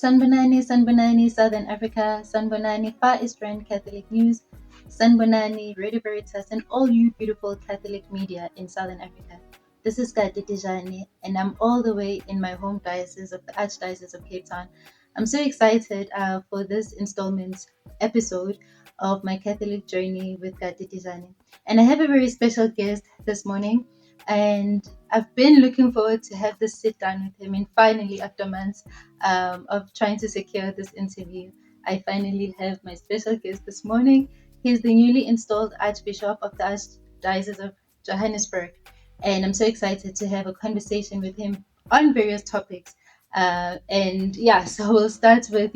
Sanbonani, Sanbonani, Southern Africa, Sanbonani, Far Eastern Catholic News, Sanbonani, Radio Veritas, and all you beautiful Catholic media in Southern Africa. This is Kati Dijane, and I'm all the way in my home diocese of the Archdiocese of Cape Town. I'm so excited for this installment episode of my Catholic journey with Kati Dijane. And I have a very special guest this morning, and I've been looking forward to have this sit down with him. And finally, after months of trying to secure this interview, I finally have my special guest this morning. He's the newly installed Archbishop of the Archdiocese of Johannesburg. And I'm so excited to have a conversation with him on various topics. So we'll start with,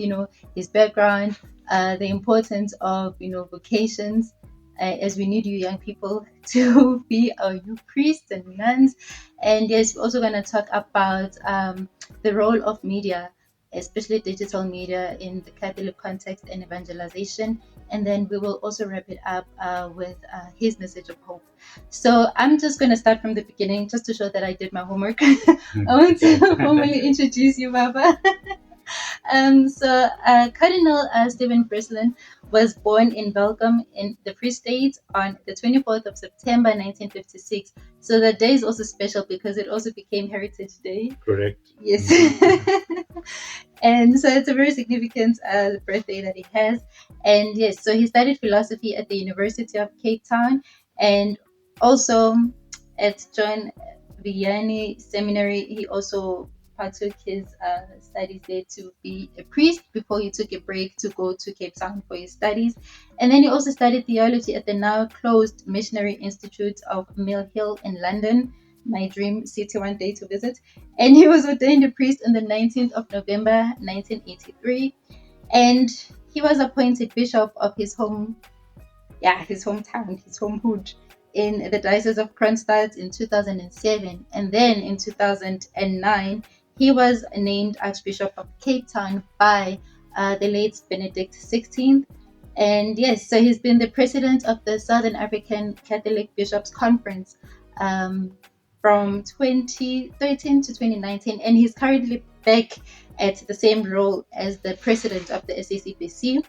his background, the importance of, vocations, as we need you young people to be our new priests and nuns. And yes, we're also going to talk about the role of media, especially digital media, in the Catholic context and evangelization. And then we will also wrap it up with his message of hope. So I'm just going to start from the beginning, just to show that I did my homework. I want to formally introduce you, Baba. Cardinal Stephen Brislin was born in Belgium in the Free State on the 24th of September 1956. So that day is also special because it also became Heritage Day. Correct. Yes. And so it's a very significant birthday that he has. And yes, so he studied philosophy at the University of Cape Town and also at John Vianney Seminary. He also partook his studies there to be a priest before he took a break to go to Cape Town for his studies. And then he also studied theology at the now closed Missionary Institute of Mill Hill in London, my dream city one day to visit. And he was ordained a priest on the 19th of November 1983. And he was appointed bishop of his hometown, his homehood in the Diocese of Kroonstad in 2007. And then in 2009, he was named Archbishop of Cape Town by the late Benedict XVI. And yes, so he's been the president of the Southern African Catholic Bishops' Conference from 2013 to 2019. And he's currently back at the same role as the president of the SACBC.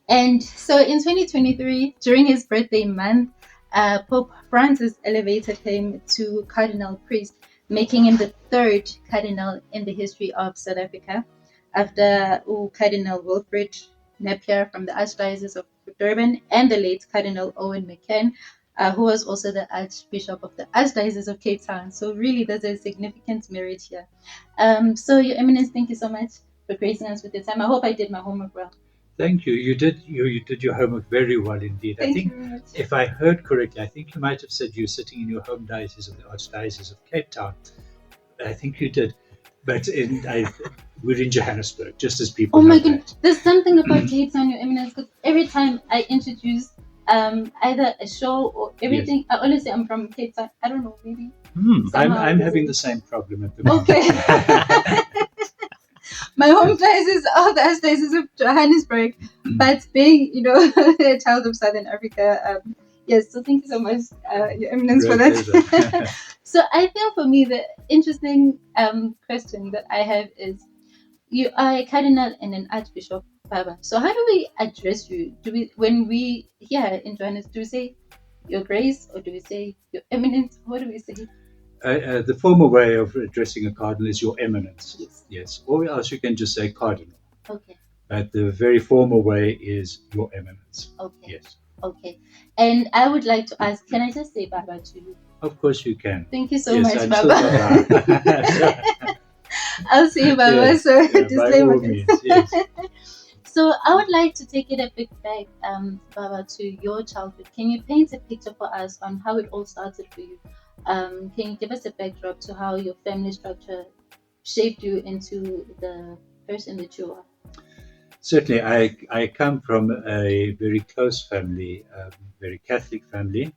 And so in 2023, during his birthday month, Pope Francis elevated him to cardinal priest, making him the third cardinal in the history of South Africa, after Cardinal Wilfred Napier from the Archdiocese of Durban and the late Cardinal Owen McCann, who was also the Archbishop of the Archdiocese of Cape Town. So really, there's a significant merit here. So Your Eminence, thank you so much for gracing us with your time. I hope I did my homework well. Thank you. You did your homework very well indeed. Thank I think, you very much. if I heard correctly, I think you might have said you're sitting in your home diocese of the Archdiocese of Cape Town. I think you did. But we're in Johannesburg, just as people know. Oh my goodness. There's something about Cape Town, Your Eminence, because every time I introduce either a show or everything, I always say I'm from Cape Town. I don't know, maybe. I'm having the same problem at the moment. Okay. My home diocese are the Archdiocese of Johannesburg, but being, a child of Southern Africa, yes, so thank you so much, Your Eminence, for that. So I think for me, the interesting question that I have is, you are a cardinal and an archbishop, Baba. So how do we address you? When we here in Johannesburg, do we say Your Grace or do we say Your Eminence? What do we say? The formal way of addressing a cardinal is Your Eminence. Yes. Or else you can just say Cardinal. Okay. But the very formal way is Your Eminence. Okay. Yes. Okay. And I would like to ask, can I just say Baba to you? Of course you can. Thank you so much, I'm Baba. Baba. I'll say Baba, Yes. so By disclaimer. all means, yes. So I would like to take it a bit back, Baba, to your childhood. Can you paint a picture for us on how it all started for you? Can you give us a backdrop to how your family structure shaped you into the person that you are? Certainly, I come from a very close family, very Catholic family.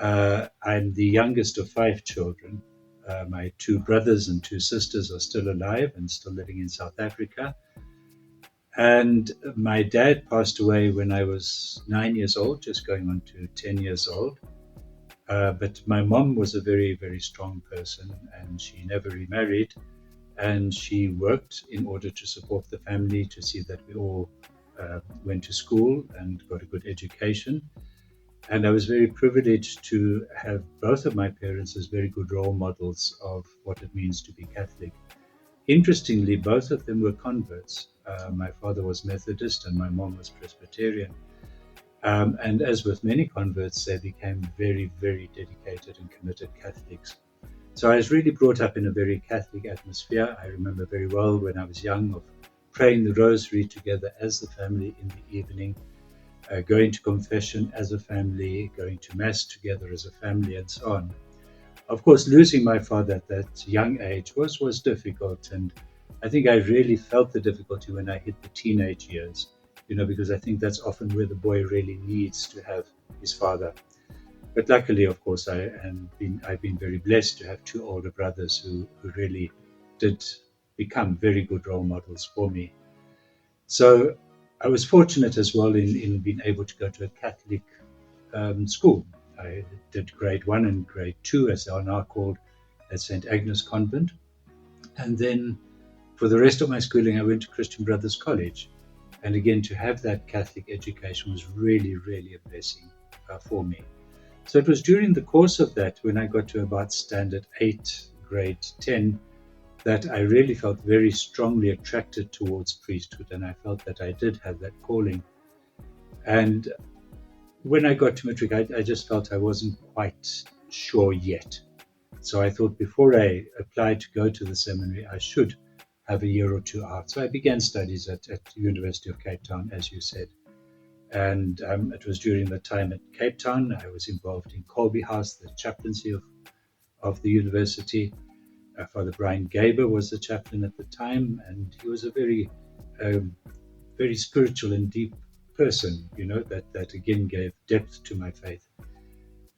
I'm the youngest of 5 children. My 2 brothers and 2 sisters are still alive and still living in South Africa. And my dad passed away when I was 9 years old, just going on to 10 years old. But my mom was a very, very strong person, and she never remarried. and she worked in order to support the family, to see that we all went to school and got a good education. And I was very privileged to have both of my parents as very good role models of what it means to be Catholic. Interestingly, both of them were converts. My father was Methodist and my mom was Presbyterian. And as with many converts, they became very, very dedicated and committed Catholics. So I was really brought up in a very Catholic atmosphere. I remember very well when I was young of praying the rosary together as the family in the evening, going to confession as a family, going to Mass together as a family, and so on. Of course, losing my father at that young age was difficult, and I think I really felt the difficulty when I hit the teenage years, because I think that's often where the boy really needs to have his father. But luckily, of course, I've been very blessed to have two older brothers who really did become very good role models for me. So I was fortunate as well in being able to go to a Catholic school. I did grade 1 and grade 2, as they are now called, at St. Agnes Convent. And then for the rest of my schooling, I went to Christian Brothers College. And again, to have that Catholic education was really, really a blessing for me. So it was during the course of that, when I got to about standard 8, grade 10, that I really felt very strongly attracted towards priesthood. And I felt that I did have that calling. And when I got to matric, I just felt I wasn't quite sure yet. So I thought before I applied to go to the seminary, I should have a year or two out. So I began studies at the University of Cape Town, as you said. And it was during the time at Cape Town, I was involved in Colby House, the chaplaincy of the university. Father Brian Gaber was the chaplain at the time, and he was a um, very spiritual and deep person, that again gave depth to my faith.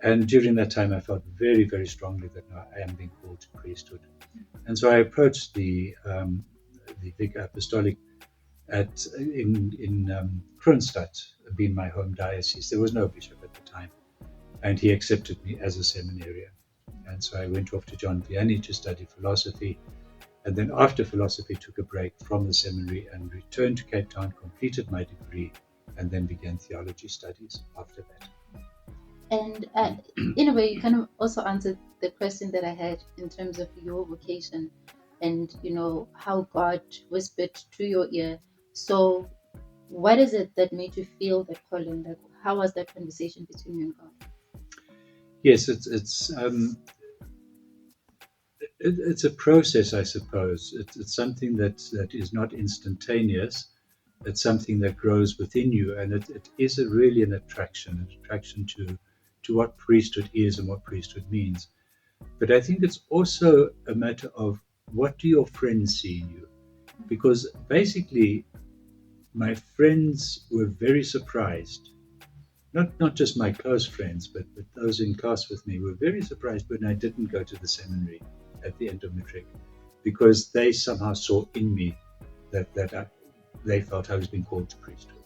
And during that time, I felt very, very strongly that no, I am being called to priesthood. And so I approached the Vicar Apostolic in Kroonstad, being my home diocese. There was no bishop at the time, and he accepted me as a seminarian. And so I went off to John Vianney to study philosophy, and then after philosophy took a break from the seminary and returned to Cape Town, completed my degree, and then began theology studies after that. And in a way, you kind of also answered the question that I had in terms of your vocation and, how God whispered to your ear. So, what is it that made you feel that calling? Like, how was that conversation between you and God? Yes, it's a process, I suppose. It's something that is not instantaneous. It's something that grows within you, and it is really an attraction to what priesthood is and what priesthood means. But I think it's also a matter of what do your friends see in you? Because basically, my friends were very surprised. Not just my close friends, but those in class with me were very surprised when I didn't go to the seminary at the end of matric, because they somehow saw in me that they felt I was being called to priesthood.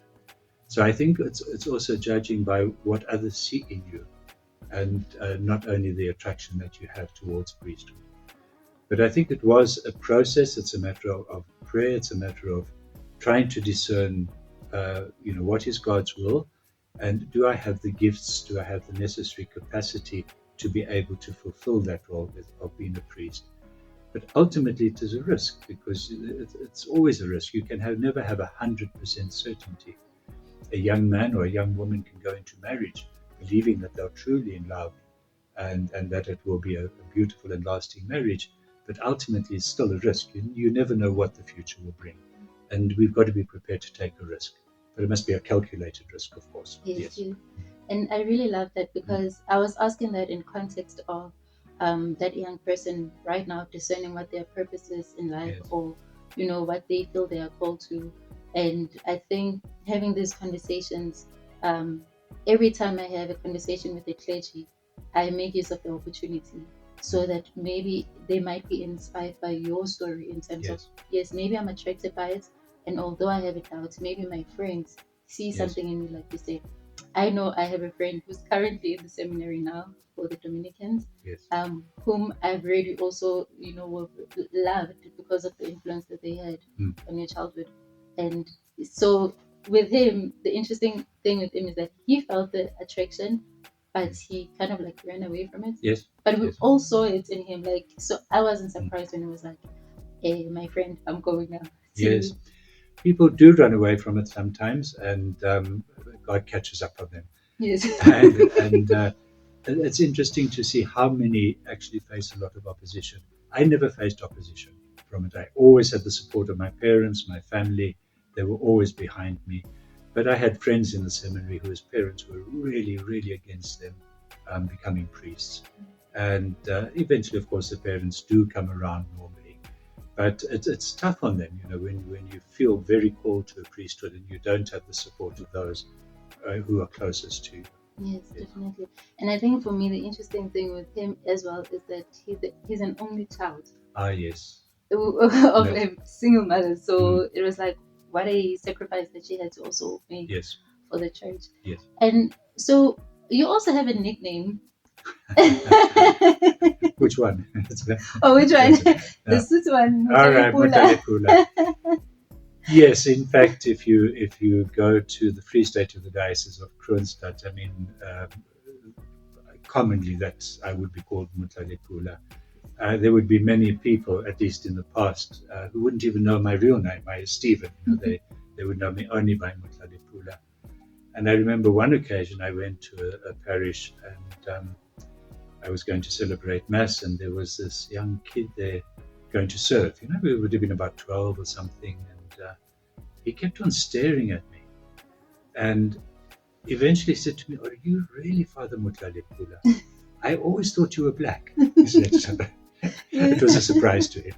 So I think it's also judging by what others see in you, and not only the attraction that you have towards priesthood. But I think it was a process. It's a matter of prayer. It's a matter of trying to discern, what is God's will, and do I have the gifts? Do I have the necessary capacity to be able to fulfill that role of being a priest? But ultimately, it is a risk, because it's always a risk. You can never have 100% certainty. A young man or a young woman can go into marriage believing that they're truly in love, and that it will be a beautiful and lasting marriage. But ultimately, it's still a risk. You never know what the future will bring. And we've got to be prepared to take a risk. But it must be a calculated risk, of course. Yes. And I really love that, because I was asking that in context of that young person right now discerning what their purpose is in life, Yes. or what they feel they are called to. And I think having these conversations, every time I have a conversation with a clergy, I make use of the opportunity, so that maybe they might be inspired by your story in terms of, Yes. yes, maybe I'm attracted by it, and although I have a doubt, maybe my friends see Yes. something in me, like you say. I know I have a friend who's currently in the seminary now for the Dominicans, Yes. whom I've really also, loved, because of the influence that they had Mm. on your childhood. And so with him, the interesting thing with him is that he felt the attraction, but he kind of like ran away from it. Yes. But we Yes. all saw it in him. Like, so I wasn't Mm. surprised when he was like, "Hey, my friend, I'm going now." Yes. People do run away from it sometimes, and God catches up on them. Yes. And it's interesting to see how many actually face a lot of opposition. I never faced opposition from it. I always had the support of my parents, my family. They were always behind me. But I had friends in the seminary whose parents were really, really against them becoming priests. And eventually, of course, the parents do come around normally. But it's tough on them, when you feel very called to a priesthood and you don't have the support of those who are closest to you. Yes, definitely. And I think for me, the interesting thing with him as well is that he's an only child Yes. of Yes. a single mother. So it was like what a sacrifice that she had to also make Yes. for the church. Yes. And so you also have a nickname. Which one? Oh, which one? Yes. The Sut one. All right, Mutalepula. Mutalepula. Yes, in fact, if you go to the Free State of the Diocese of Kroonstad, I mean, commonly that I would be called Mutalepula. There would be many people, at least in the past, who wouldn't even know my real name, my Stephen. They would know me only by Mutalepula. And I remember one occasion I went to a parish, and I was going to celebrate Mass, and there was this young kid there going to serve. We would have been about 12 or something, and he kept on staring at me, and eventually said to me, "Are you really Father Mutalepula? I always thought you were black." He said. It was a surprise to him.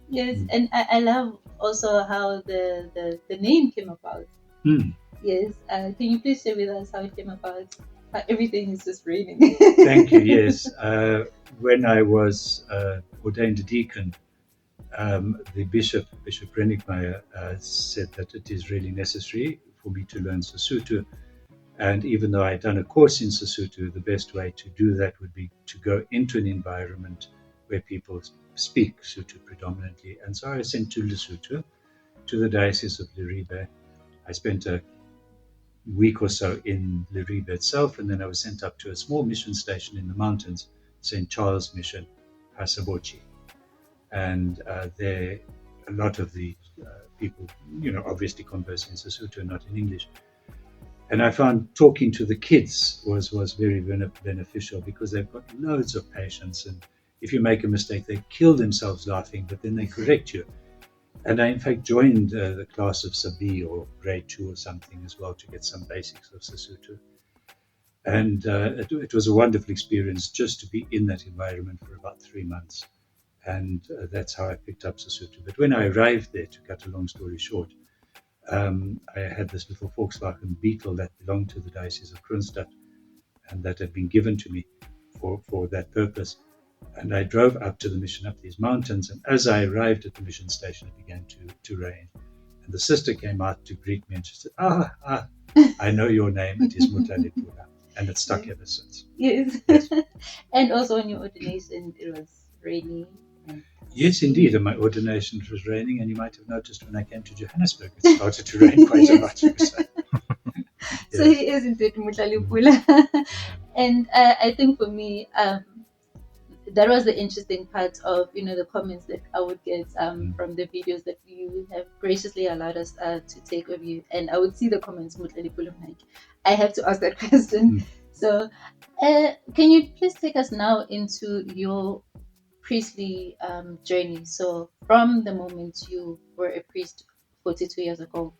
Yes, and I love also how the name came about. Yes, can you please share with us how it came about? How everything is just raining. Thank you. Yes, when I was ordained a deacon, the Bishop Renigmeyer, said that it is really necessary for me to learn Sesotho. And even though I'd done a course in Sesotho, the best way to do that would be to go into an environment where people speak Sotho predominantly. And so I was sent to Lesotho, to the Diocese of Leribe. I spent a week or so in Leribe itself, and then I was sent up to a small mission station in the mountains, St. Charles Mission, Hasabochi. And there, a lot of the people, obviously converse in Sesotho, not in English. And I found talking to the kids was very beneficial, because they've got loads of patience, and if you make a mistake, they kill themselves laughing, but then they correct you. And I, in fact, joined the class of Sabi, or grade 2 or something as well, to get some basics of Sesotho. And it was a wonderful experience just to be in that environment for about 3 months. And that's how I picked up Sesotho. But when I arrived there, to cut a long story short, I had this little Volkswagen Beetle that belonged to the Diocese of Kroonstad, and that had been given to me for that purpose. And I drove up to the mission up these mountains, and as I arrived at the mission station, it began to rain. And the sister came out to greet me, and she said, I know your name, it is Mutalepula. And it's stuck ever since. Yes. And also on your ordination, it was raining. Yes, indeed. And my ordination, it was raining, and you might have noticed when I came to Johannesburg, it started to rain quite a lot. So he is indeed Mutalepula. And I think for me, that was the interesting part of the comments that I would get from the videos that you have graciously allowed us to take of you, and I would see the comments, Mutalepula, like, I have to ask that question. So can you please take us now into your priestly journey? So from the moment you were a priest 42 years ago,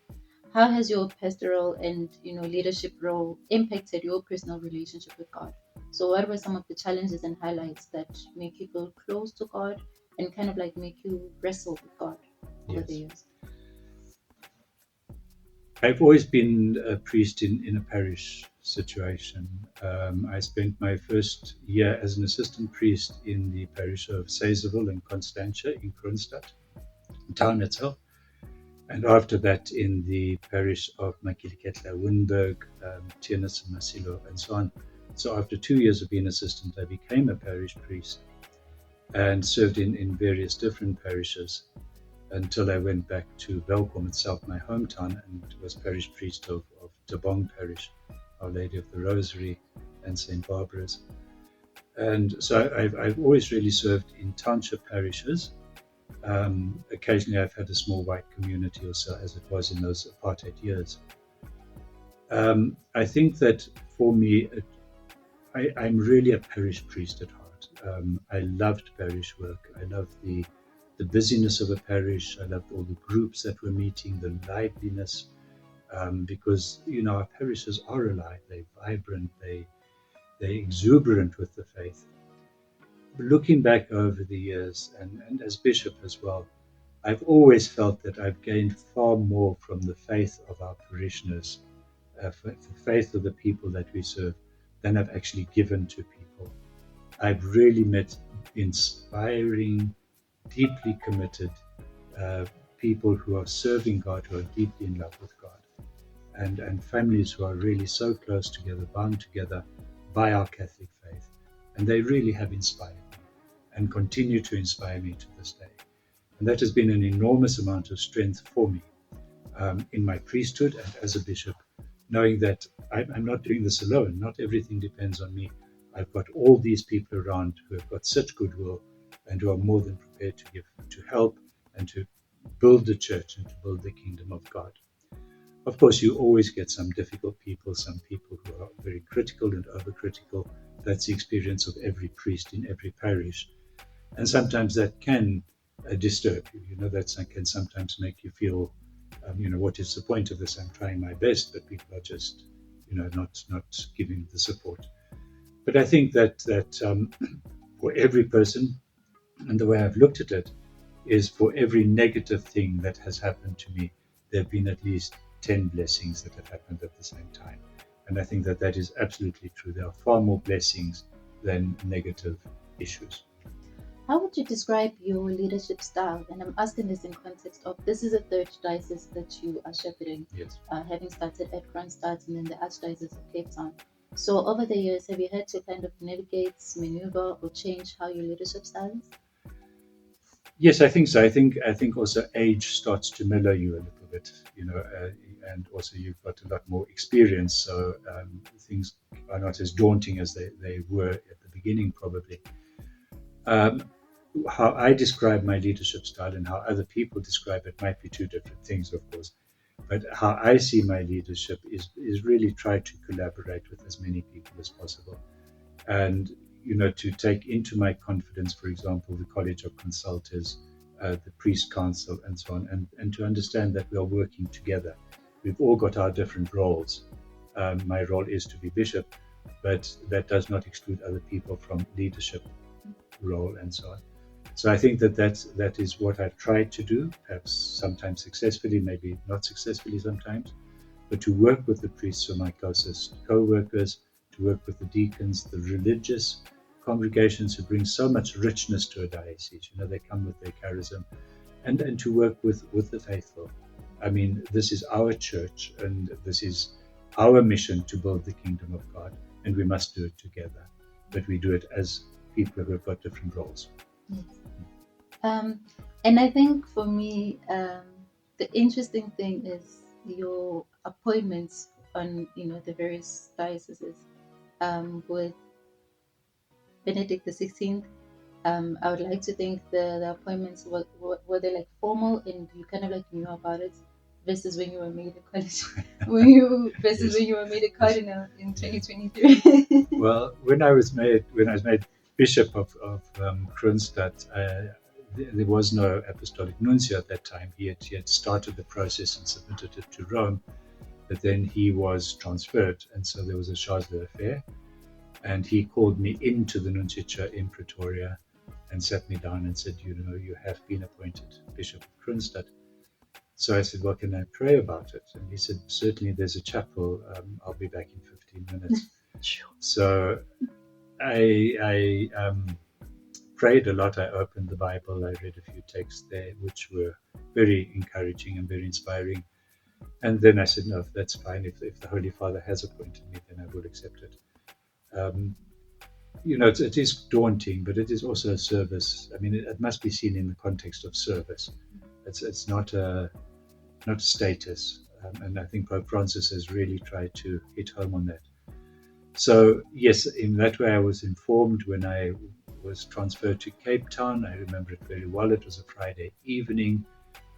how has your pastoral and leadership role impacted your personal relationship with God? So what were some of the challenges and highlights that make you feel close to God and kind of like make you wrestle with God over the years? I've always been a priest in a parish situation. I spent my first year as an assistant priest in the parish of Saizerville and Constantia in Kroonstad, town itself. And after that, in the parish of Makiliketla, Winburg, Tiernis and Masilo, and so on. So after 2 years of being assistant, I became a parish priest and served in various different parishes. until I went back to Welkom itself, my hometown, and was parish priest of Tabong Parish, Our Lady of the Rosary, and St. Barbara's. And so I've always really served in township parishes. Occasionally I've had a small white community or so, as it was in those apartheid years. I think that for me, I'm really a parish priest at heart. I loved parish work. I loved the busyness of a parish. I loved all the groups that were meeting, the liveliness, because our parishes are alive. They're vibrant. They're exuberant with the faith. Looking back over the years, and as bishop as well, I've always felt that I've gained far more from the faith of our parishioners, the faith of the people that we serve, than I've actually given to people. I've really met inspiring, deeply committed people who are serving God, who are deeply in love with God, and families who are really so close together, bound together by our Catholic faith. And they really have inspired me and continue to inspire me to this day. And that has been an enormous amount of strength for me in my priesthood and as a bishop, knowing that I'm not doing this alone. Not everything depends on me. I've got all these people around who have got such goodwill and who are more than prepared to help and to build the church and to build the kingdom of God. Of course, you always get some difficult people, some people who are very critical and overcritical. That's the experience of every priest in every parish. And sometimes that can disturb you. That can sometimes make you feel, what is the point of this? I'm trying my best, but people are just, not giving the support. But I think that for every person, and the way I've looked at it, is for every negative thing that has happened to me, there have been at least 10 blessings that have happened at the same time. And I think that that is absolutely true. There are far more blessings than negative issues. How would you describe your leadership style? And I'm asking this in context of this is a third diocese that you are shepherding, Yes. Having started at Kronstadt and then the Archdiocese of Cape Town. So over the years, have you had to kind of navigate, maneuver, or change how your leadership style is? Yes, I think so. I think also age starts to mellow you a little bit, and also you've got a lot more experience, so things are not as daunting as they were at the beginning, probably. Um, how I describe my leadership style and how other people describe it might be two different things, of course. But how I see my leadership is really try to collaborate with as many people as possible, and to take into my confidence, for example, the College of Consultors, the Priest Council, and so on, and to understand that we are working together. We've all got our different roles. My role is to be bishop, but that does not exclude other people from leadership role and so on. So I think that is what I've tried to do, perhaps sometimes successfully, maybe not successfully sometimes, but to work with the priests who are my closest co-workers, to work with the deacons, the religious congregations who bring so much richness to a diocese. They come with their charism, and to work with the faithful. I mean, this is our church, and this is our mission to build the kingdom of God, and we must do it together. But we do it as people who have got different roles. Yes. And I think for me, the interesting thing is your appointments on the various dioceses. With Benedict XVI, I would like to think the appointments were they like formal and you kind of like knew about it, versus when you were made a college, versus Yes. when you were made a cardinal in 2023. Well, when I was made bishop of Kronstadt, there was no apostolic nuncio at that time. He had started the process and submitted it to Rome, but then he was transferred, and so there was a charge d'affaires, and he called me into the nunciature in Pretoria and sat me down and said, you have been appointed Bishop of Kronstadt. So I said, well, can I pray about it? And he said, certainly, there's a chapel. I'll be back in 15 minutes. Sure. So I prayed a lot. I opened the Bible. I read a few texts there, which were very encouraging and very inspiring. And then I said, no, that's fine. If the Holy Father has appointed me, then I will accept it. It is daunting, but it is also a service. I mean, it must be seen in the context of service. It's not a status, and I think Pope Francis has really tried to hit home on that. So yes, in that way I was informed when I was transferred to Cape Town. I remember it very well. It was a Friday evening.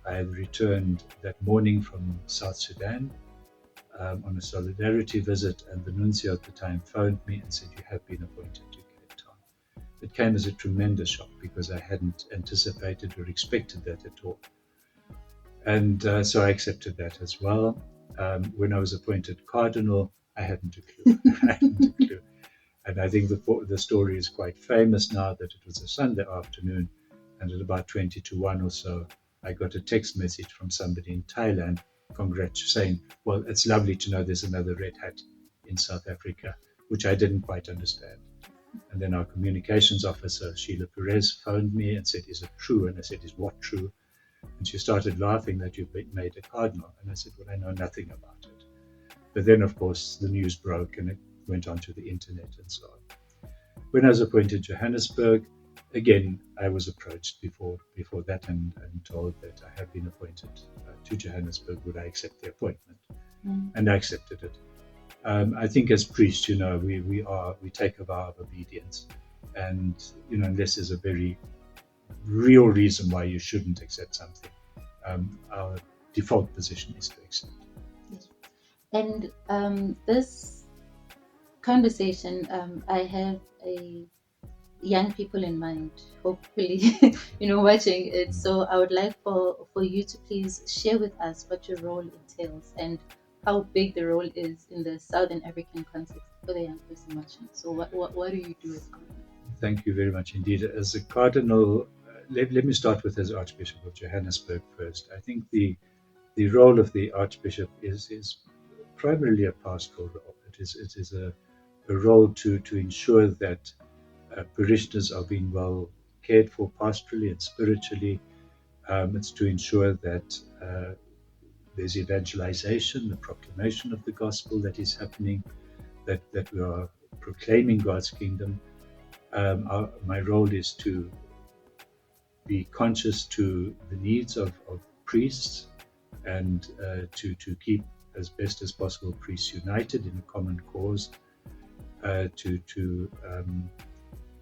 I had returned that morning from South Sudan on a solidarity visit, and the nuncio at the time phoned me and said, "You have been appointed to Cape Town." It came as a tremendous shock because I hadn't anticipated or expected that at all. And so I accepted that as well. When I was appointed cardinal, I hadn't a clue. I hadn't a clue. And I think the story is quite famous now that it was a Sunday afternoon, and at about 20 to 1 or so, I got a text message from somebody in Thailand saying, "Well, it's lovely to know there's another red hat in South Africa," which I didn't quite understand. And then our communications officer, Sheila Perez, phoned me and said, "Is it true?" And I said, "Is what true?" And she started laughing that you've been made a cardinal. And I said, "Well, I know nothing about it." But then, of course, the news broke and it went onto the internet and so on. When I was appointed Johannesburg, again, I was approached before that and told that I have been appointed to Johannesburg. Would I accept the appointment? And I accepted it. I think as priests, we take a vow of obedience, and unless there's a very real reason why you shouldn't accept something, our default position is to accept. Yes. And this conversation, I have young people in mind, hopefully, watching it. So I would like for you to please share with us what your role entails and how big the role is in the Southern African context for the young person watching. So what do you do as cardinal? Thank you very much indeed. As a cardinal, let me start with as Archbishop of Johannesburg first. I think the role of the Archbishop is primarily a pastoral role. It is a role to ensure that parishioners are being well cared for pastorally and spiritually. It's to ensure that there's evangelization, the proclamation of the gospel that is happening, that we are proclaiming God's kingdom. My role is to be conscious to the needs of priests and to keep as best as possible priests united in a common cause, to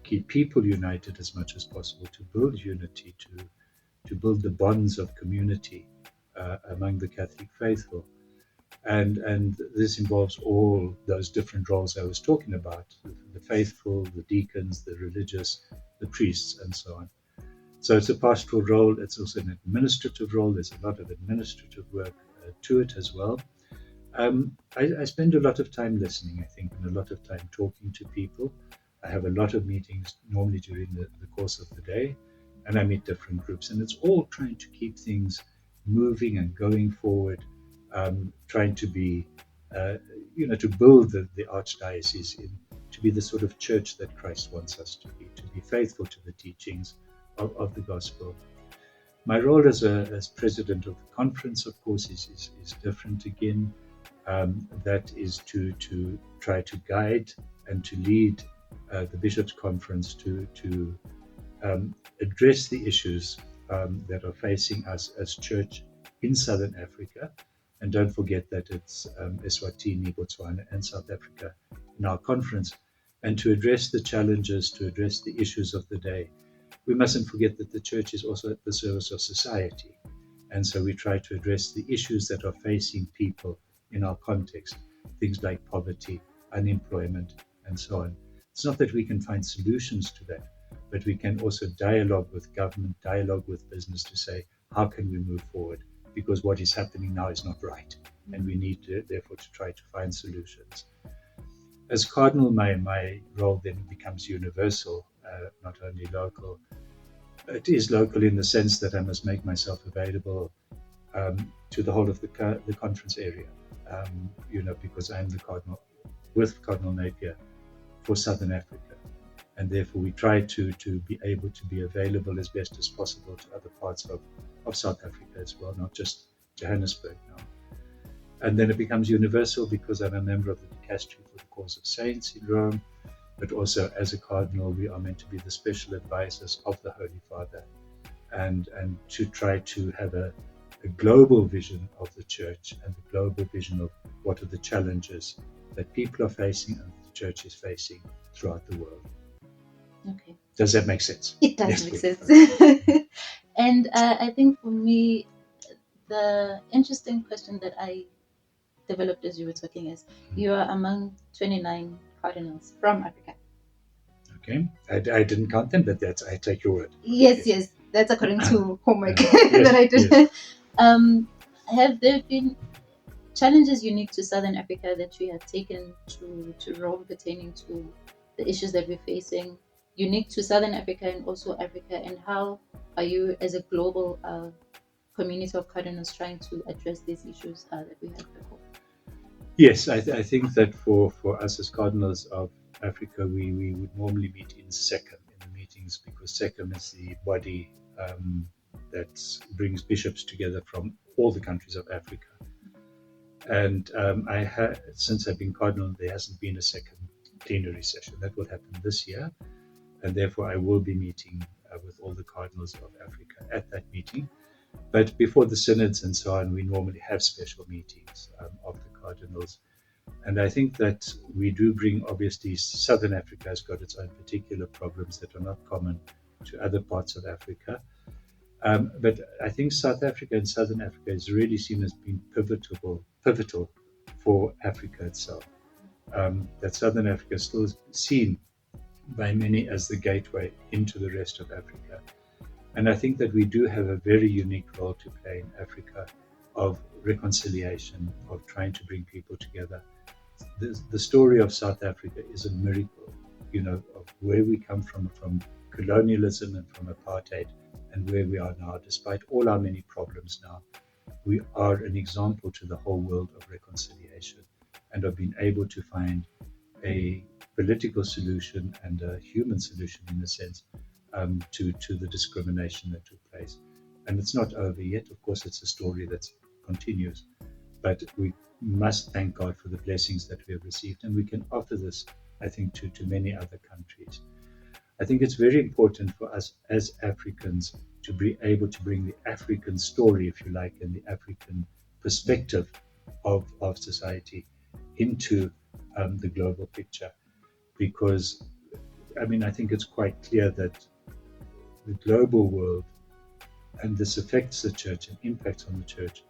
keep people united as much as possible, to build unity, to build the bonds of community among the Catholic faithful. And this involves all those different roles I was talking about, the faithful, the deacons, the religious, the priests, and so on. So it's a pastoral role. It's also an administrative role. There's a lot of administrative work to it as well. I spend a lot of time listening, I think, and a lot of time talking to people. I have a lot of meetings normally during the course of the day, and I meet different groups. And it's all trying to keep things moving and going forward, trying to be, to build the Archdiocese to be the sort of church that Christ wants us to be faithful to the teachings of the gospel. My role as president of the conference, of course, is different again. That is to try to guide and to lead the bishops' conference to address the issues that are facing us as church in Southern Africa. And don't forget that it's Eswatini, Botswana, and South Africa in our conference. And to address the challenges, to address the issues of the day, we mustn't forget that the church is also at the service of society. And so we try to address the issues that are facing people in our context, things like poverty, unemployment, and so on. It's not that we can find solutions to that, but we can also dialogue with government, dialogue with business to say, how can we move forward? Because what is happening now is not right. And we need to, therefore, to try to find solutions. As Cardinal, my role then becomes universal, not only local. It is local in the sense that I must make myself available to the whole of the conference area, because I'm the Cardinal with Cardinal Napier for Southern Africa. And therefore we try to be able to be available as best as possible to other parts of South Africa as well, not just Johannesburg now. And then it becomes universal because I'm a member of the Dicastery for the Cause of Saints in Rome, but also as a cardinal, we are meant to be the special advisors of the Holy Father and to try to have a global vision of the church and the global vision of what are the challenges that people are facing and the church is facing throughout the world. Okay. Does that make sense? It does Yes, make please. sense. And I think for me, the interesting question that I developed as you were talking is you are among 29 cardinals from Africa. Okay, I didn't count them, but I take your word. Yes, that's according to homework Yes, that I did. yes. Have there been challenges unique to Southern Africa that you have taken to Rome pertaining to the issues that we're facing, unique to Southern Africa and also Africa, and how are you as a global community of cardinals trying to address these issues that we have before? Yes, I think that for us as cardinals of Africa, we would normally meet in SECM in the meetings, because SECM is the body that brings bishops together from all the countries of Africa. And since I've been cardinal, there hasn't been a second plenary session. That will happen this year, and therefore I will be meeting with all the cardinals of Africa at that meeting. But before the synods and so on, we normally have special meetings of the cardinals. And I think that we do bring, obviously, Southern Africa has got its own particular problems that are not common to other parts of Africa. But I think South Africa and Southern Africa is really seen as being pivotal for Africa itself. That Southern Africa is still seen by many as the gateway into the rest of Africa. And I think that we do have a very unique role to play in Africa of reconciliation, of trying to bring people together. The story of South Africa is a miracle, of where we come from colonialism and from apartheid, and where we are now. Despite all our many problems now, we are an example to the whole world of reconciliation and of being able to find a political solution and a human solution, in a sense, to the discrimination that took place. And it's not over yet. Of course, it's a story that continues. But we must thank God for the blessings that we have received. And we can offer this, I think, to many other countries. I think it's very important for us as Africans to be able to bring the African story, if you like, and the African perspective of society into the global picture. Because, I think it's quite clear that the global world, and this affects the church and impacts on the church,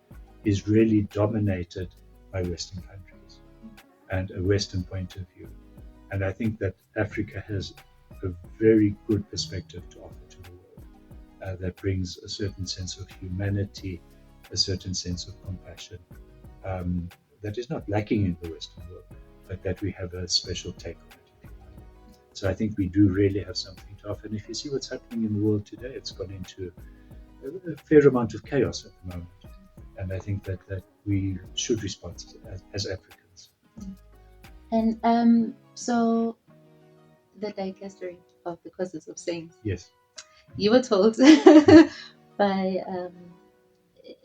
is really dominated by Western countries and a Western point of view. And I think that Africa has a very good perspective to offer to the world that brings a certain sense of humanity, a certain sense of compassion that is not lacking in the Western world, but that we have a special take on it. So I think we do really have something to offer. And if you see what's happening in the world today, it's gone into a fair amount of chaos at the moment. And I think that we should respond as Africans. And so the dicastery of the causes of saints. Yes. You were told by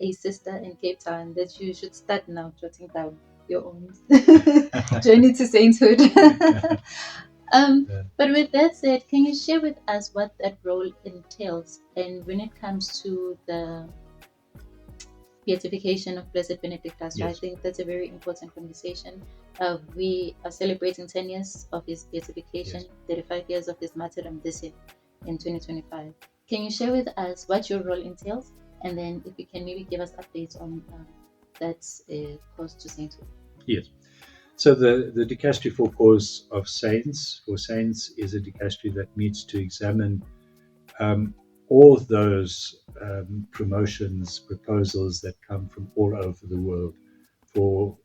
a sister in Cape Town that you should start now jotting down your own journey to sainthood. But with that said, can you share with us what that role entails? And when it comes to the beatification of Blessed Benedictus, Yes. I think that's a very important conversation. We are celebrating 10 years of his beatification, yes. 35 years of his martyrdom this year in 2025. Can you share with us what your role entails? And then if you can maybe give us updates on that cause to sainthood. Yes. So the Dicastery for Cause of Saints, for Saints, is a dicastery that meets to examine all those promotions, proposals that come from all over the world for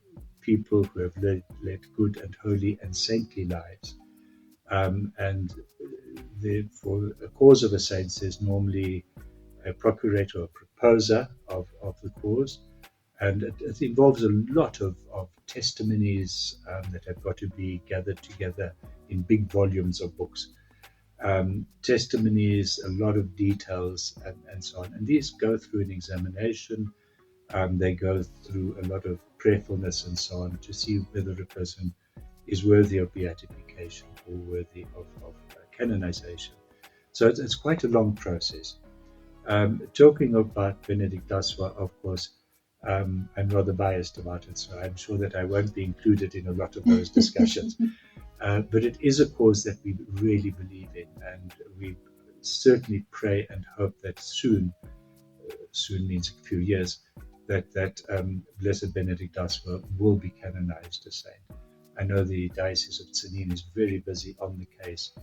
people who have led good and holy and saintly lives. And for a cause of a saint, there's normally a procurator or proposer of the cause. And it involves a lot of testimonies that have got to be gathered together in big volumes of books. Testimonies, a lot of details, and so on. And these go through an examination. They go through a lot of prayerfulness and so on to see whether a person is worthy of beatification or worthy of canonization. So it's quite a long process. Talking about Benedict Daswa, of course, I'm rather biased about it, so I'm sure that I won't be included in a lot of those discussions. But it is a cause that we really believe in, and we certainly pray and hope that soon means a few years, that Blessed Benedict Daswa will be canonized a saint. I know the Diocese of Tsenin is very busy on the case,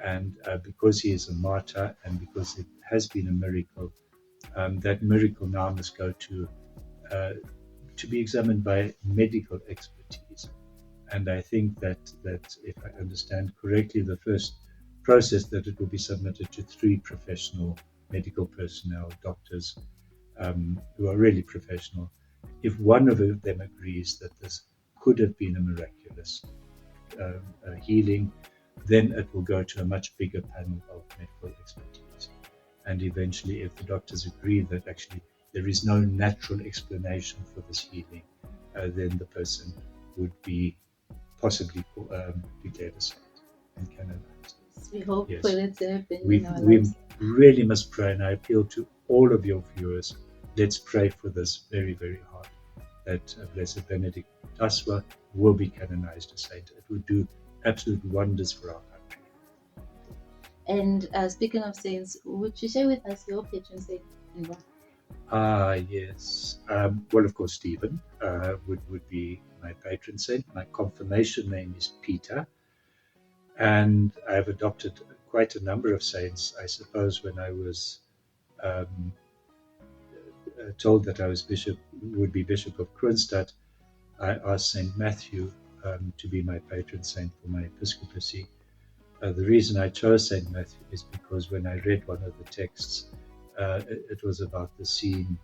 and because he is a martyr and because it has been a miracle, that miracle now must go uh, to be examined by medical expertise. And I think that if I understand correctly, the first process that it will be submitted to three professional medical personnel, doctors, who are really professional. If one of them agrees that this could have been a miraculous healing, then it will go to a much bigger panel of medical expertise. And eventually, if the doctors agree that actually there is no natural explanation for this healing, then the person would be possibly declared a saint and canonized. We hope for Yes, that to happen in our we lives. really must pray, and I appeal to all of your viewers. Let's pray for this very, very hard. That Blessed Benedict Daswa will be canonized a saint. It would do absolute wonders for our country. And speaking of saints, would you share with us your patron saint and why? Yes. Well, of course, Stephen would be my patron saint. My confirmation name is Peter, and I've adopted quite a number of saints. I suppose when I was um, told that I would be Bishop of Kroonstad, I asked Saint Matthew to be my patron saint for my episcopacy. The reason I chose Saint Matthew is because when I read one of the texts, it was about the scene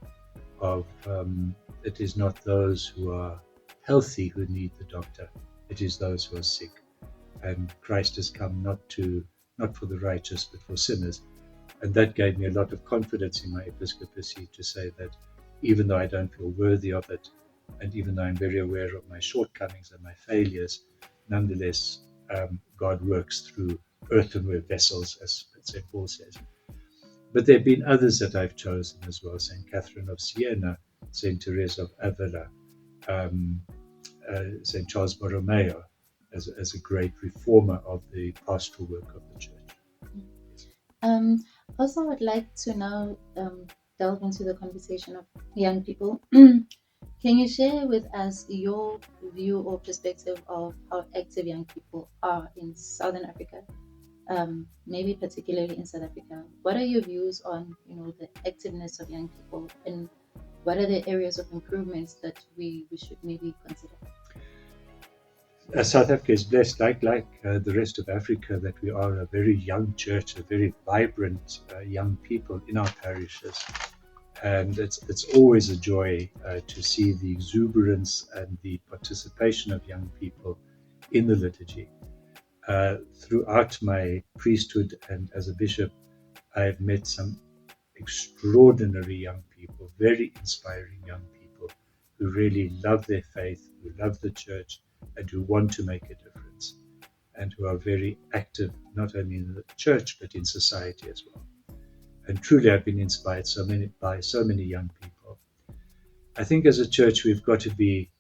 of it is not those who are healthy who need the doctor; it is those who are sick. And Christ has come not for the righteous but for sinners. And that gave me a lot of confidence in my episcopacy to say that even though I don't feel worthy of it, and even though I'm very aware of my shortcomings and my failures, nonetheless, God works through earthenware vessels, as St. Paul says. But there have been others that I've chosen as well: St. Catherine of Siena, St. Teresa of Avila, um, St. Charles Borromeo, as a great reformer of the pastoral work of the church. Um, Also, I would like to now delve into the conversation of young people. Can you share with us your view or perspective of how active young people are in Southern Africa? Maybe particularly in South Africa. What are your views on, the activeness of young people, and what are the areas of improvements that we should maybe consider? South Africa is blessed, like the rest of Africa, that we are a very young church, a very vibrant young people in our parishes, and it's always a joy to see the exuberance and the participation of young people in the liturgy. Throughout my priesthood and as a bishop, I've met some extraordinary young people, very inspiring young people who really love their faith, who love the church, and who want to make a difference, and who are very active not only in the church but in society as well. And truly, I've been inspired by so many young people. I think as a church, we've got to be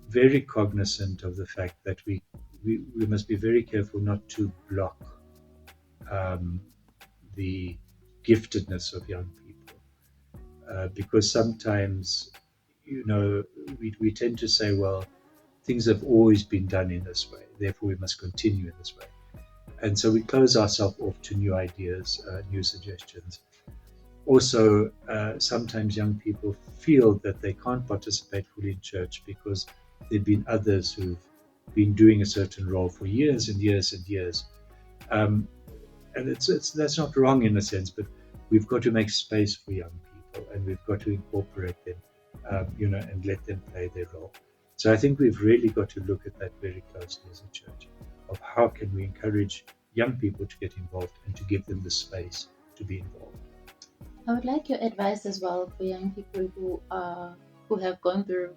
very cognizant of the fact that we must be very careful not to block um, the giftedness of young people, because sometimes, we tend to say, well, things have always been done in this way, therefore we must continue in this way. And so we close ourselves off to new ideas, new suggestions. Also, sometimes young people feel that they can't participate fully in church because there've been others who've been doing a certain role for years and years and years. Um, and it's that's not wrong in a sense, but we've got to make space for young people, and we've got to incorporate them, and let them play their role. So I think we've really got to look at that very closely as a church, of how can we encourage young people to get involved and to give them the space to be involved. I would like your advice as well for young people who have gone through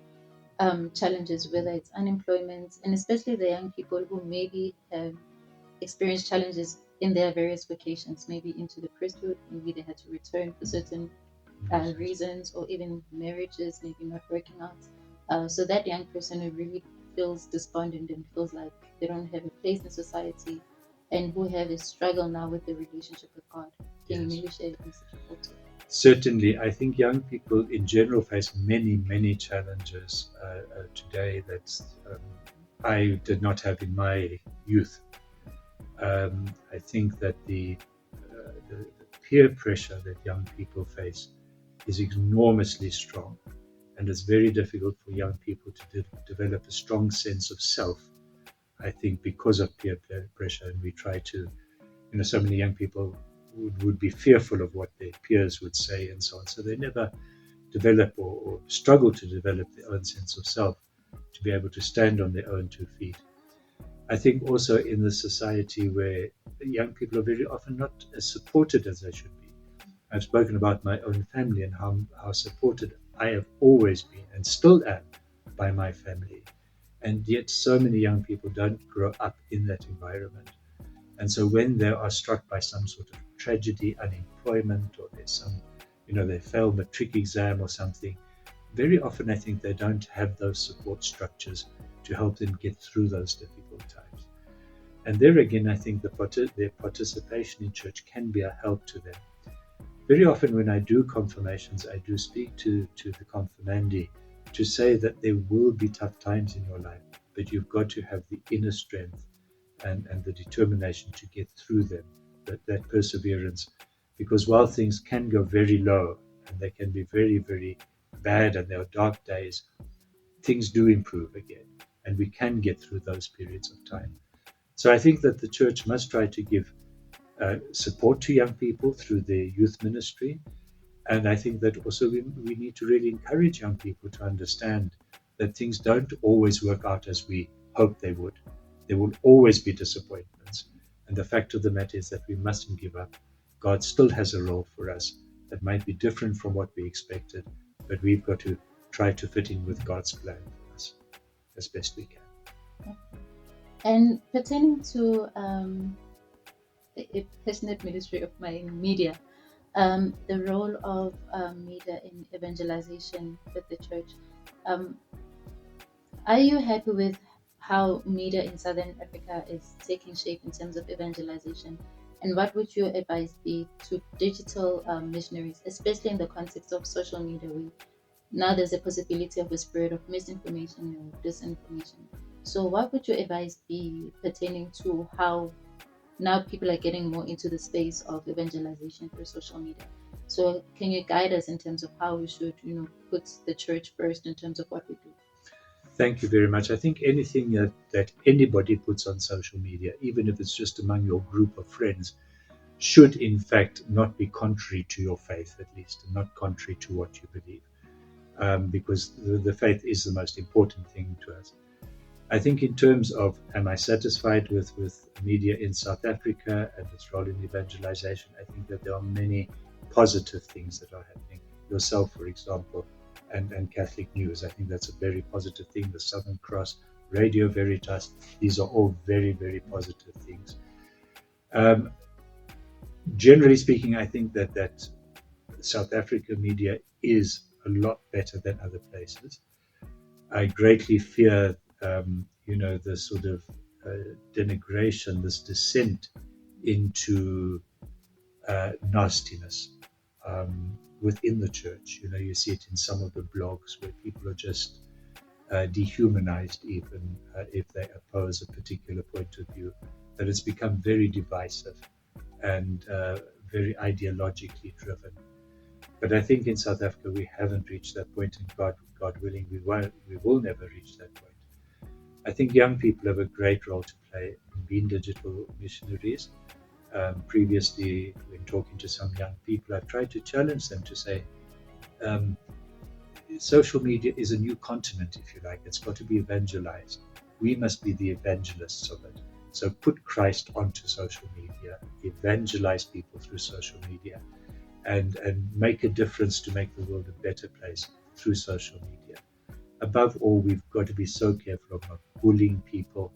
challenges, whether it's unemployment, and especially the young people who maybe have experienced challenges in their various vocations, maybe into the priesthood, maybe they had to return for certain reasons, or even marriages maybe not working out. So that young person who really feels despondent and feels like they don't have a place in society, and who have a struggle now with the relationship with God. Can you Yes. maybe share a message or two? Certainly, I think young people in general face many, many challenges today that I did not have in my youth. I think that the peer pressure that young people face is enormously strong, and it's very difficult for young people to develop a strong sense of self. I think because of peer pressure, and we try to, so many young people would be fearful of what their peers would say and so on. So they never develop or struggle to develop their own sense of self to be able to stand on their own 2 feet. I think also in the society where young people are very often not as supported as they should be. I've spoken about my own family and how supported I have always been and still am by my family. And yet, so many young people don't grow up in that environment. And so, when they are struck by some sort of tragedy, unemployment, or there's some, they fail matric exam or something, very often I think they don't have those support structures to help them get through those difficult times. And there again, I think their participation in church can be a help to them. Very often, when I do confirmations, I do speak to the confirmandee to say that there will be tough times in your life, but you've got to have the inner strength and the determination to get through them, that perseverance. Because while things can go very low and they can be very, very bad and there are dark days, things do improve again and we can get through those periods of time. So I think that the church must try to give support to young people through their youth ministry. And I think that also we need to really encourage young people to understand that things don't always work out as we hope they would. There will always be disappointments. And the fact of the matter is that we mustn't give up. God still has a role for us that might be different from what we expected, but we've got to try to fit in with God's plan for us as best we can. And pertaining to the passionate ministry of my media, the role of media in evangelization with the church. Um, are you happy with how media in Southern Africa is taking shape in terms of evangelization? And what would your advice be to digital missionaries, especially in the context of social media, where now there's a possibility of a spread of misinformation or disinformation? So, what would your advice be pertaining to how now people are getting more into the space of evangelization through social media? So, can you guide us in terms of how we should, put the church first in terms of what we do? Thank you very much. I think anything that anybody puts on social media, even if it's just among your group of friends, should in fact not be contrary to your faith, at least, and not contrary to what you believe, because the faith is the most important thing to us. I think in terms of am I satisfied with media in South Africa and its role in evangelization, I think that there are many positive things that are happening. Yourself, for example, and Catholic News, I think that's a very positive thing. The Southern Cross, Radio Veritas, these are all very, very positive things. Um, Generally speaking, I think that South African media is a lot better than other places. I greatly fear, the sort of denigration, this descent into nastiness within the church. You see it in some of the blogs where people are just dehumanized, even if they oppose a particular point of view. That it's become very divisive and very ideologically driven. But I think in South Africa we haven't reached that point, and God willing, we will never reach that point. I think young people have a great role to play in being digital missionaries. Previously, when talking to some young people, I've tried to challenge them to say, um, social media is a new continent, if you like. It's got to be evangelized. We must be the evangelists of it. So put Christ onto social media, evangelize people through social media, and make a difference to make the world a better place through social media. Above all, we've got to be so careful of not bullying people,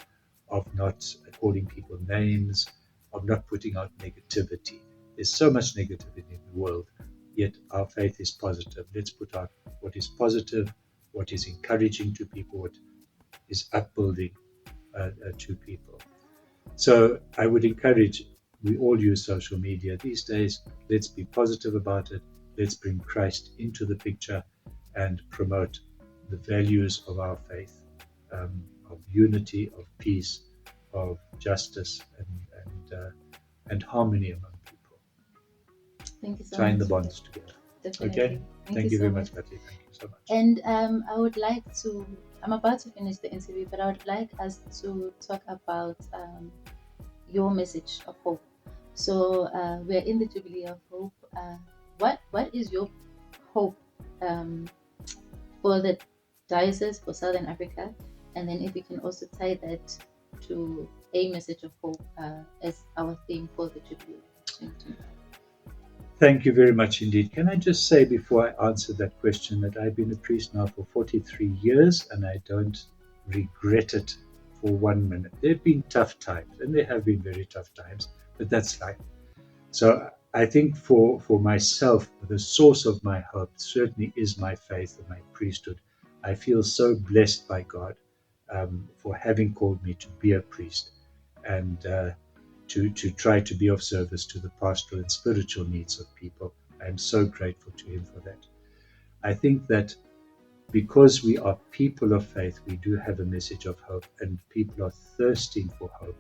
of not calling people names, of not putting out negativity. There's so much negativity in the world, yet our faith is positive. Let's put out what is positive, what is encouraging to people, what is upbuilding to people. So I would encourage, we all use social media these days. Let's be positive about it. Let's bring Christ into the picture and promote the values of our faith, of unity, of peace, of justice, and harmony among people. Thank you so Tying much. the bonds together. Definitely. Okay. Thank you very much, Kati. Thank you so much. And I would like to, I'm about to finish the interview, but I would like us to talk about your message of hope. So we're in the Jubilee of Hope. What is your hope for the diocese for Southern Africa? And then if we can also tie that to a message of hope as our theme for the Jubilee 2025. Thank you very much indeed. Can I just say before I answer that question that I've been a priest now for 43 years and I don't regret it for 1 minute. There have been tough times, and there have been very tough times, but that's life. So I think for myself, the source of my hope certainly is my faith and my priesthood. I feel so blessed by God for having called me to be a priest and to try to be of service to the pastoral and spiritual needs of people. I am so grateful to him for that. I think that because we are people of faith, we do have a message of hope, and people are thirsting for hope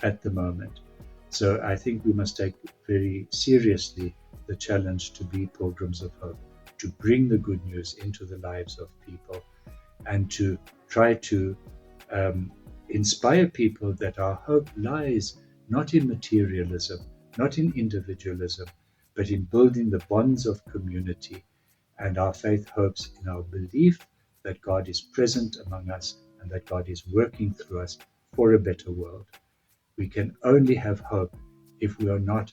at the moment. So I think we must take very seriously the challenge to be pilgrims of hope, to bring the good news into the lives of people, and to try to inspire people that our hope lies not in materialism, not in individualism, but in building the bonds of community. And our faith hopes in our belief that God is present among us and that God is working through us for a better world. We can only have hope if we are not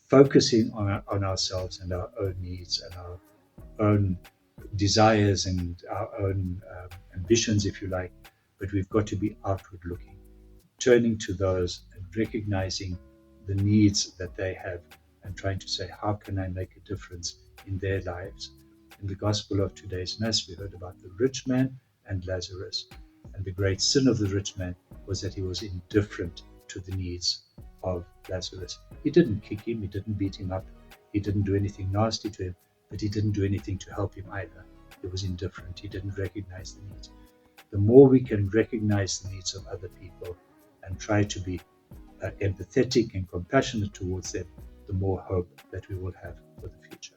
focusing on ourselves and our own needs and our own desires and our own ambitions, if you like, but we've got to be outward looking, turning to those and recognizing the needs that they have and trying to say, how can I make a difference in their lives? In the Gospel of today's Mass, we heard about the rich man and Lazarus. And the great sin of the rich man was that he was indifferent to the needs of Lazarus. He didn't kick him, he didn't beat him up, he didn't do anything nasty to him, but he didn't do anything to help him either. He was indifferent, he didn't recognize the needs. The more we can recognize the needs of other people and try to be empathetic and compassionate towards them, the more hope that we will have for the future.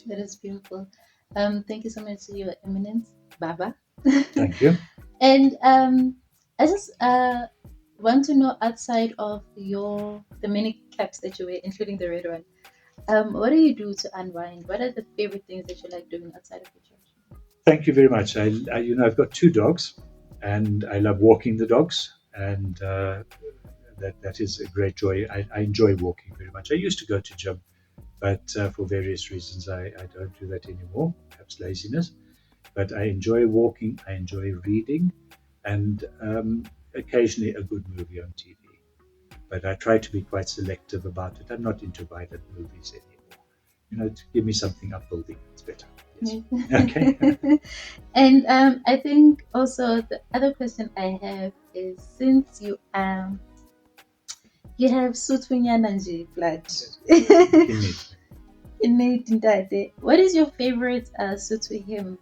That is beautiful. Thank you so much, Your Eminence, Baba. Thank you. And I just want to know, outside of the many caps that you wear, including the red one, what do you do to unwind? What are the favorite things that you like doing outside of the church? Thank you very much. I've got 2 dogs, and I love walking the dogs, and that is a great joy. I enjoy walking very much. I used to go to gym, but for various reasons I don't do that anymore. Perhaps laziness. But I enjoy walking. I enjoy reading, and occasionally a good movie on TV. But I try to be quite selective about it. I'm not into violent movies anymore. To give me something upbuilding, it's better. Yes. Okay. And I think also the other question I have is, since you have Suthunyana nje blood. Innate. What is your favorite Suthu hymn?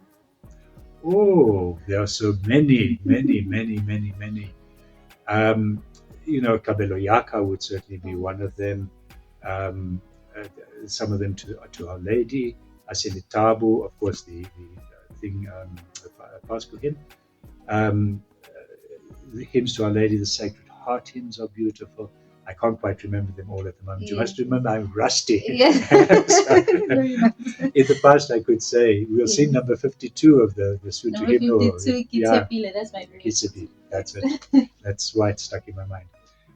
Oh, there are so many. Kabelo Yaka would certainly be one of them. Some of them to Our Lady. Asilitabu, of course, the Paschal hymn. The hymns to Our Lady, the Sacred Heart hymns are beautiful. I can't quite remember them all at the moment. You must remember I'm rusty. Yes. In the past, I could say we'll sing number 52 of the Suthu hymn. Number 52, Kitsepile, that's my favorite. Kitsepile, that's it. That's why it's stuck in my mind.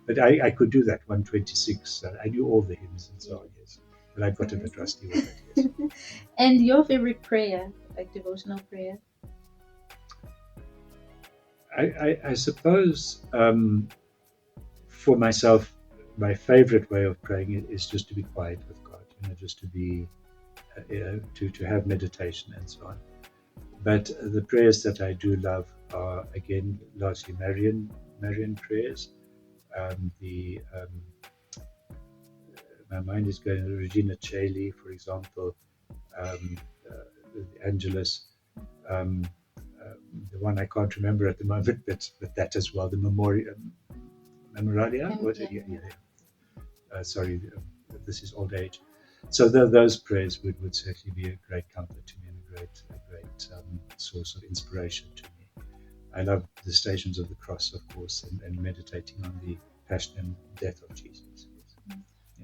But I could do that, 126. I knew all the hymns and so on, yes. But I got a bit rusty with it, yes. And your favorite prayer, like devotional prayer? I suppose for myself, my favorite way of praying is just to be quiet with God, just to be to have meditation and so on. But the prayers that I do love are again largely Marian prayers. My mind is going to Regina Caeli, for example, um, Angelus. Um, the one I can't remember at the moment, but that as well. The Memoralia. Sorry, this is old age. So those prayers would certainly be a great comfort to me and a great source of inspiration to me. I love the Stations of the Cross, of course, and meditating on the passion and death of Jesus. Yeah.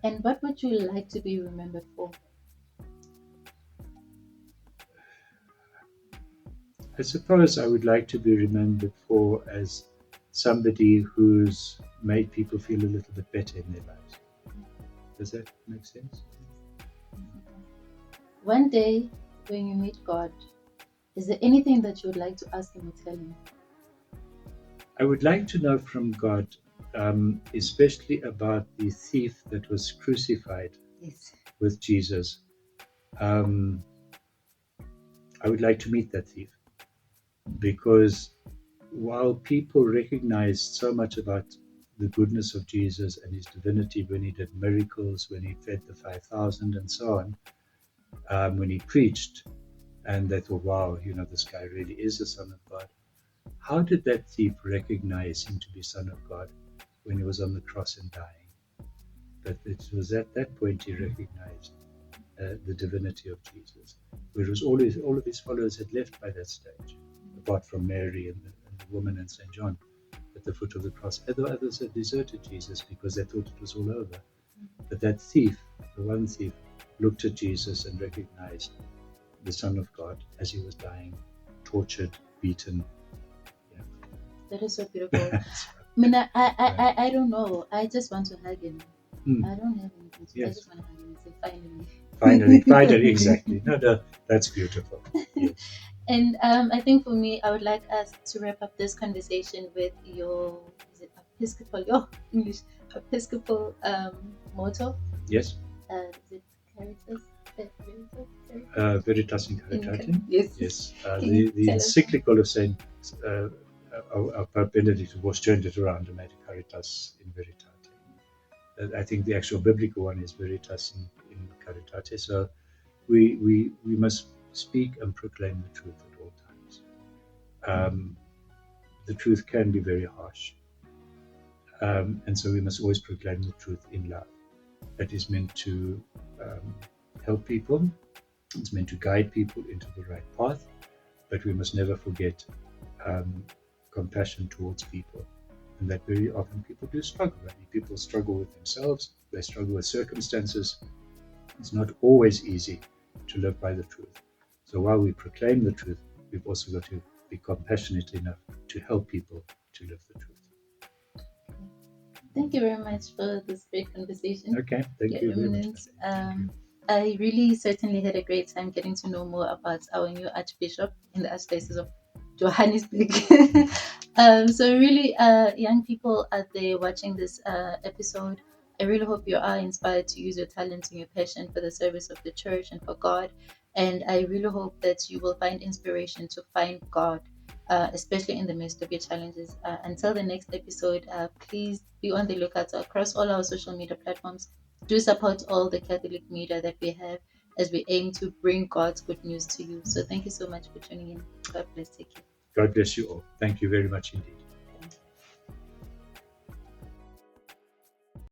And what would you like to be remembered for? I suppose I would like to be remembered for as somebody who's made people feel a little bit better in their lives. Does that make sense? One day, when you meet God, is there anything that you would like to ask Him or tell Him? I would like to know from God, especially about the thief that was crucified with Jesus. I would like to meet that thief, because while people recognized so much about the goodness of Jesus and his divinity when he did miracles, when he fed the 5,000 and so on, when he preached, and they thought, wow, this guy really is the Son of God. How did that thief recognize him to be Son of God when he was on the cross and dying? But it was at that point he recognized the divinity of Jesus, whereas all of his followers had left by that stage, apart from Mary and the woman and St. John at the foot of the cross. Others had deserted Jesus because they thought it was all over. But that thief, the one thief, looked at Jesus and recognized the Son of God as he was dying, tortured, beaten. Yeah. That is so beautiful. I mean, I don't know. I just want to hug him. I don't have anything. Yes. I just want to hug him and say, finally, exactly. No, that's beautiful. Yes. And I think for me, I would like us to wrap up this conversation with your, is it Episcopal, English, Episcopal motto? Yes. Is it Caritas? Veritas in Caritatem. Yes. The encyclical of Saint of Pope Benedict was turned it around and made it Caritas in Veritate. I think the actual biblical one is Veritas in Caritate. So we must speak and proclaim the truth at all times. The truth can be very harsh, and so we must always proclaim the truth in love. That is meant to help people. It's meant to guide people into the right path, but we must never forget compassion towards people, and that very often people do struggle. People struggle with themselves, they struggle with circumstances. It's not always easy to live by the truth. So while we proclaim the truth, we've also got to be compassionate enough to help people to live the truth. Thank you very much for this great conversation. Okay, thank you very much. I really certainly had a great time getting to know more about our new Archbishop in the Archdiocese of Johannesburg. So really, young people out there watching this episode, I really hope you are inspired to use your talents and your passion for the service of the church and for God. And I really hope that you will find inspiration to find God, especially in the midst of your challenges. Until the next episode, please be on the lookout across all our social media platforms. Do support all the Catholic media that we have as we aim to bring God's good news to you. So thank you so much for tuning in. God bless. Take care. God bless you all. Thank you very much indeed.